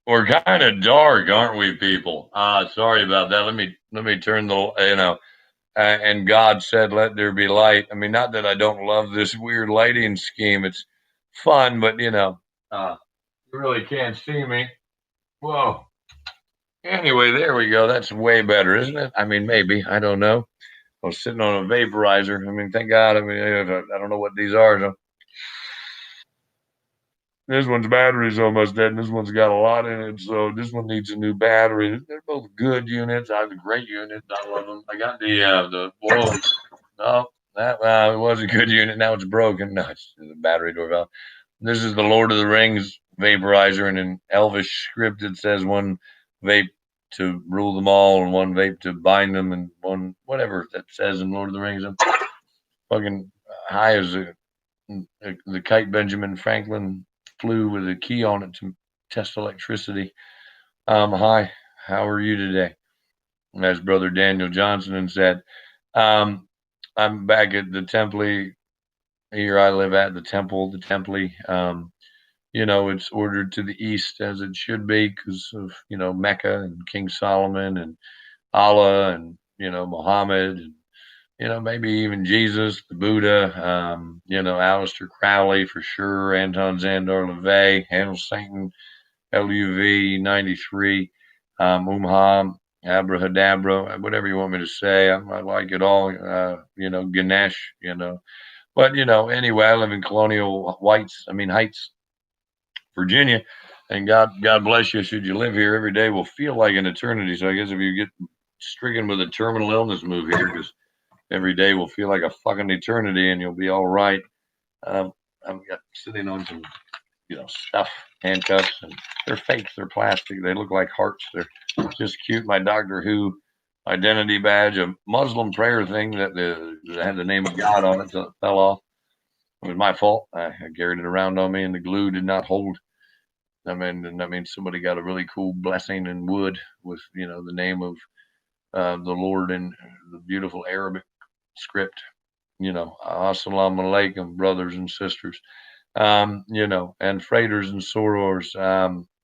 We're kind of dark, aren't we, people? Sorry about that. Let me turn and God said, "Let there be light." I mean, not that I don't love this weird lighting scheme. It's fun, but you really can't see me. Whoa. Anyway, there we go. That's way better, isn't it? I mean, maybe I don't know. I was sitting on a vaporizer. I mean, thank God. I mean, I don't know what these are. So this one's battery's almost dead, and this one's got a lot in it. So this one needs a new battery. They're both good units. I have a great unit. I love them. I got the whoa. No, that it was a good unit. Now it's broken. No, it's the battery doorbell. This is the Lord of the Rings vaporizer, and in Elvish script it says one vape to rule them all, and one vape to bind them, and one whatever that says in Lord of the Rings. I'm fucking high as the kite Benjamin Franklin flew with a key on it to test electricity. Hi, how are you today? As Brother Daniel Johnson said, um, I'm back at the Temple. Here I live at the Temple, the Temple. It's ordered to the east as it should be because of, Mecca and King Solomon and Allah and, Muhammad and, maybe even Jesus, the Buddha, Aleister Crowley for sure, Anton Zandar LaVey, Handel Satan, LUV 93, Umham, Abrahadabra, whatever you want me to say. I like it all, Ganesh, But, anyway, I live in Heights, Virginia. And God bless you. Should you live here, every day will feel like an eternity. So I guess if you get stricken with a terminal illness, move here because every day will feel like a fucking eternity, and you'll be all right. Um, I'm sitting on some, stuff handcuffs, and they're fake. They're plastic. They look like hearts. They're just cute. My Doctor Who identity badge, a Muslim prayer thing that had the name of God on it, so it fell off. It was my fault. I carried it around on me, and the glue did not hold. And somebody got a really cool blessing in wood with, the name of the Lord in the beautiful Arabic script. Assalamu alaikum, brothers and sisters. And freighters and sorors.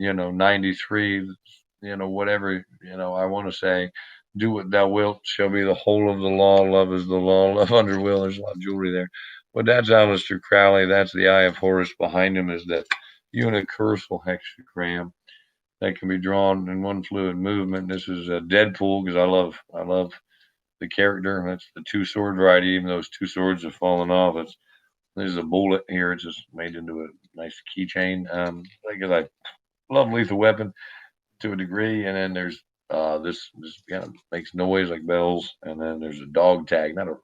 93. Whatever. I want to say, do what thou wilt shall be the whole of the law. Love is the law. Love under will. There's a lot of jewelry there. But that's Aleister Crowley. That's the Eye of Horus. Behind him is that unicursal hexagram that can be drawn in one fluid movement. This is a Deadpool because I love the character. That's the two sword variety. Even those two swords have fallen off. This is a bullet here. It's just made into a nice keychain. Because I love Lethal Weapon to a degree, and then there's this kind of makes noise like bells, and then there's a dog tag, not a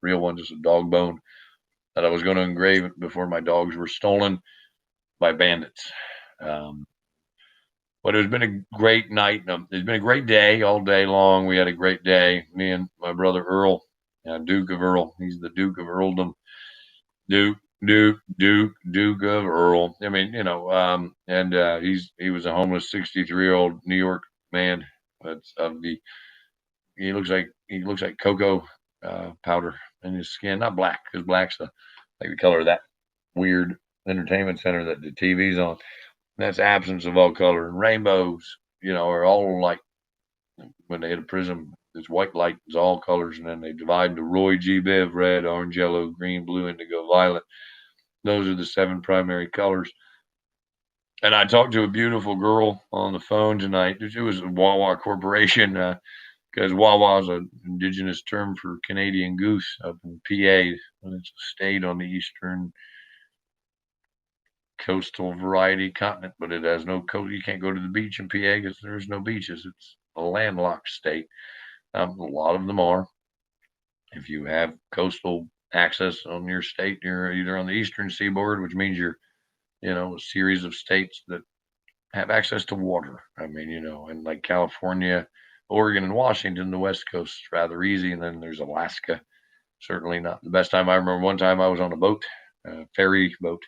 real one, just a dog bone that I was going to engrave before my dogs were stolen by bandits. Um, but it's been a great night. It's been a great day all day long. We had a great day. Me and my brother Earl, Duke of Earl. He's the Duke of Earldom. Duke of Earl. I mean, and he was a homeless 63-year-old New York man. That's of the he looks like cocoa powder in his skin, not black because black's like the color of that weird entertainment center that the TV's on. That's absence of all color. And rainbows, are all like when they hit a prism, this white light is all colors, and then they divide into Roy G. Biv, red, orange, yellow, green, blue, indigo, violet. Those are the seven primary colors. And I talked to a beautiful girl on the phone tonight. It was a Wawa Corporation because Wawa is an indigenous term for Canadian goose up in PA. And it's a state on the eastern coastal variety continent, but it has no coast. You can't go to the beach in PA because there's no beaches. It's a landlocked state. A lot of them are. If you have coastal access on your state, you're either on the eastern seaboard, which means you're, a series of states that have access to water. I mean, and like California, Oregon, and Washington, the West Coast is rather easy. And then there's Alaska. Certainly not the best time. I remember one time I was on a boat, ferry boat.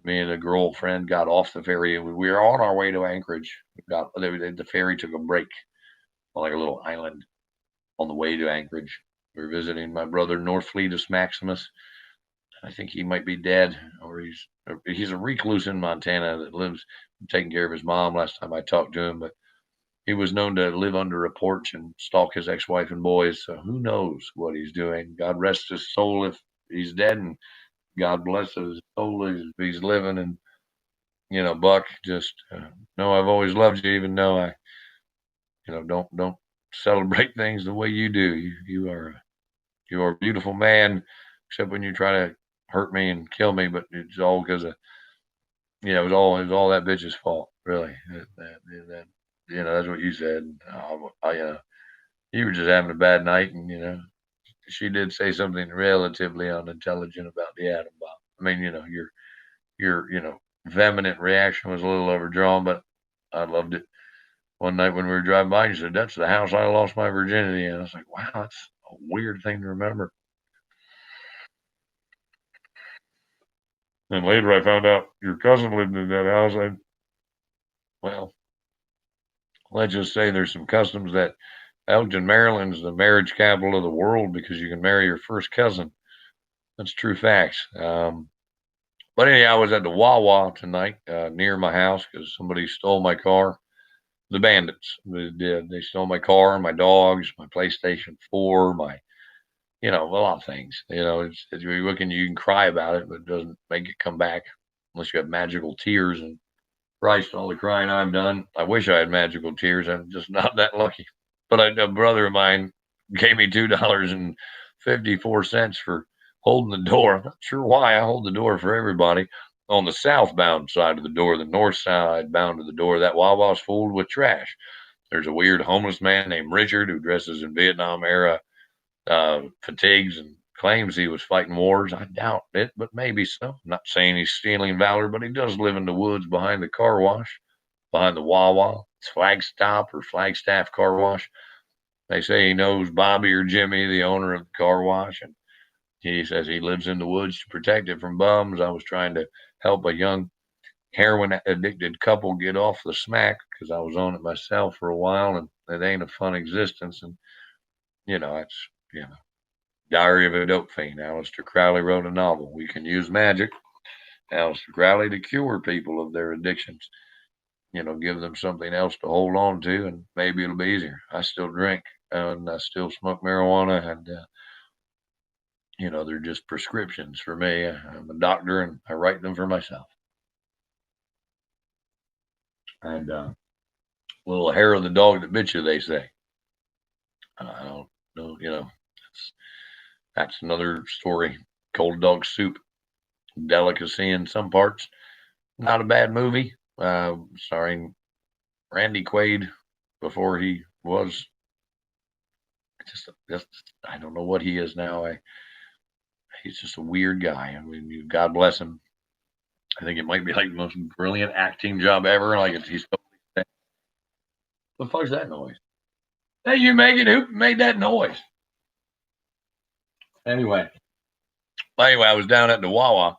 Me and a girlfriend got off the ferry, and we were on our way to Anchorage. The ferry took a break on like a little island on the way to Anchorage. We were visiting my brother Norfletus Maximus. I think he might be dead, or he's a recluse in Montana that lives taking care of his mom. Last time I talked to him, but he was known to live under a porch and stalk his ex-wife and boys. So who knows what he's doing? God rest his soul if he's dead, and God bless his soul if he's living. And Buck, just know I've always loved you, even though I, don't celebrate things the way you do. You are a beautiful man, except when you try to hurt me and kill me. But it's all because of it was all that bitch's fault, really. That, that's what you said. You were just having a bad night, and she did say something relatively unintelligent about the atom bomb. I mean, your vehement reaction was a little overdrawn, but I loved it. One night when we were driving by, you said, "That's the house I lost my virginity in." I was like, "Wow, that's a weird thing to remember." And later, I found out your cousin lived in that house. Well, let's just say there's some customs that Elgin, Maryland's the marriage capital of the world because you can marry your first cousin. That's true facts. But anyhow, I was at the Wawa tonight near my house because somebody stole my car. The bandits, they did. They stole my car, my dogs, my PlayStation 4, a lot of things. You can cry about it, but it doesn't make it come back unless you have magical tears. And Christ, all the crying I've done, I wish I had magical tears. I'm just not that lucky. But a brother of mine gave me $2.54 for holding the door. I'm not sure why I hold the door for everybody. On the southbound side of the door, the north side bound to the door, that Wawa's full with trash. There's a weird homeless man named Richard who dresses in Vietnam era fatigues and claims he was fighting wars. I doubt it, but maybe so. I'm not saying he's stealing valor, but he does live in the woods behind the car wash, behind the Wawa. It's Flagstaff car wash. They say he knows Bobby or Jimmy, the owner of the car wash, and he says he lives in the woods to protect it from bums. I was trying to help a young heroin addicted couple get off the smack because I was on it myself for a while, and it ain't a fun existence. And it's Diary of a Dope Fiend. Aleister Crowley wrote a novel. We can use magic, Aleister Crowley, to cure people of their addictions. Give them something else to hold on to, and maybe it'll be easier. I still drink and I still smoke marijuana, and they're just prescriptions for me. I'm a doctor, and I write them for myself. And little hair of the dog that bit you, they say. I don't know. That's another story. Cold dog soup, delicacy in some parts. Not a bad movie. Starring Randy Quaid before he was just I don't know what he is now. He's just a weird guy. I mean, God bless him. I think it might be like the most brilliant acting job ever. He's the fuck's that noise? Hey, you Megan, who made that noise? Anyway, I was down at the Wawa.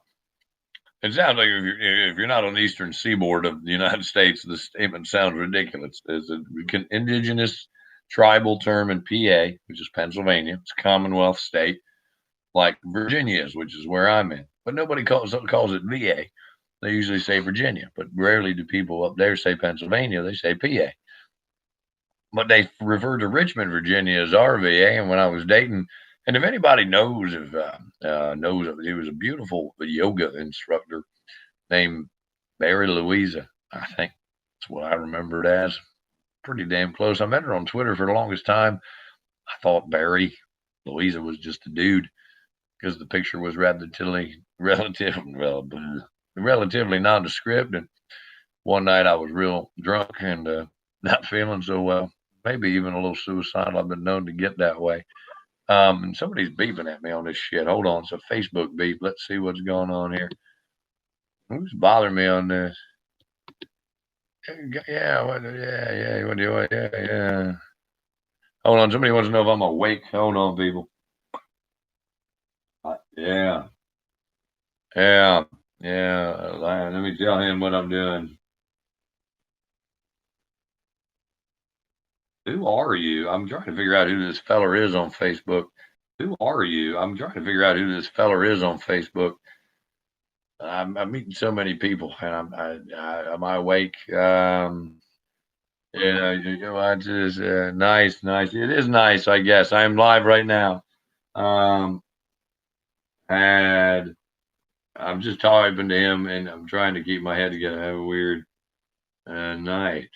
It sounds like if you're not on the eastern seaboard of the United States, the statement sounds ridiculous. There's an indigenous tribal term in PA, which is Pennsylvania. It's a Commonwealth state, like Virginia is, which is where I'm in. But nobody calls it VA. They usually say Virginia, but rarely do people up there say Pennsylvania. They say PA. But they refer to Richmond, Virginia as RVA. And when I was dating, and if anybody knows he was a beautiful yoga instructor named Barry Louisa. I think that's what I remembered as. Pretty damn close. I met her on Twitter for the longest time. I thought Barry Louisa was just a dude because the picture was relatively nondescript. And one night I was real drunk and not feeling so well, maybe even a little suicidal. I've been known to get that way. And somebody's beeping at me on this shit. Hold on, it's a Facebook beep. Let's see what's going on here. Who's bothering me on this? Yeah, what do you want? Yeah. Hold on, somebody wants to know if I'm awake. Hold on, people. Yeah. Let me tell him what I'm doing. Who are you? I'm trying to figure out who this feller is on Facebook. Who are you? I'm trying to figure out who this feller is on Facebook. I'm meeting so many people, and am I awake? It's just, nice, nice. It is nice, I guess. I'm live right now. Um, had I'm just typing to him, and I'm trying to keep my head together. I have a weird night.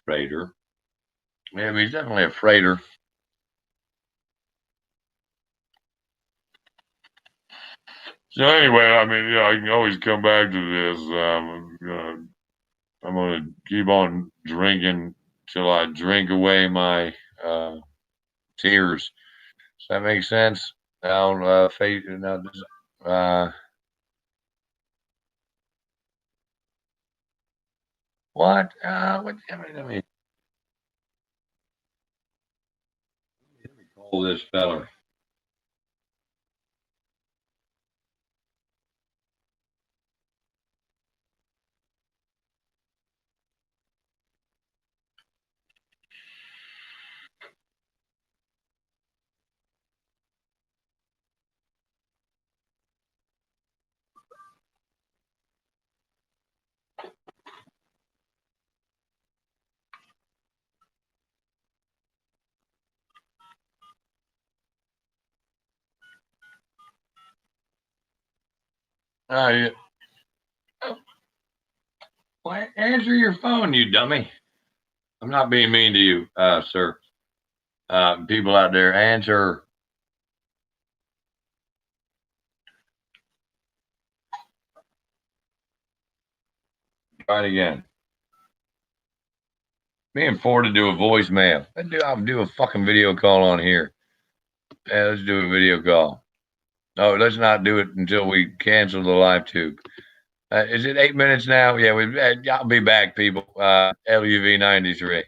Freighter. Yeah, he's definitely a freighter. So anyway, I mean, I can always come back to this. I'm gonna keep on drinking till I drink away my tears. Does that make sense? Now, fate. Now, uh, what? What? Let me call this feller. Uh, Well, answer your phone, you dummy. I'm not being mean to you, sir. People out there, answer. Try it again. Me and Ford to do a voicemail. I'll do a fucking video call on here. Yeah, let's do a video call. No, let's not do it until we cancel the live tube. Is it 8 minutes now? Yeah, I'll be back, people. LUV 93.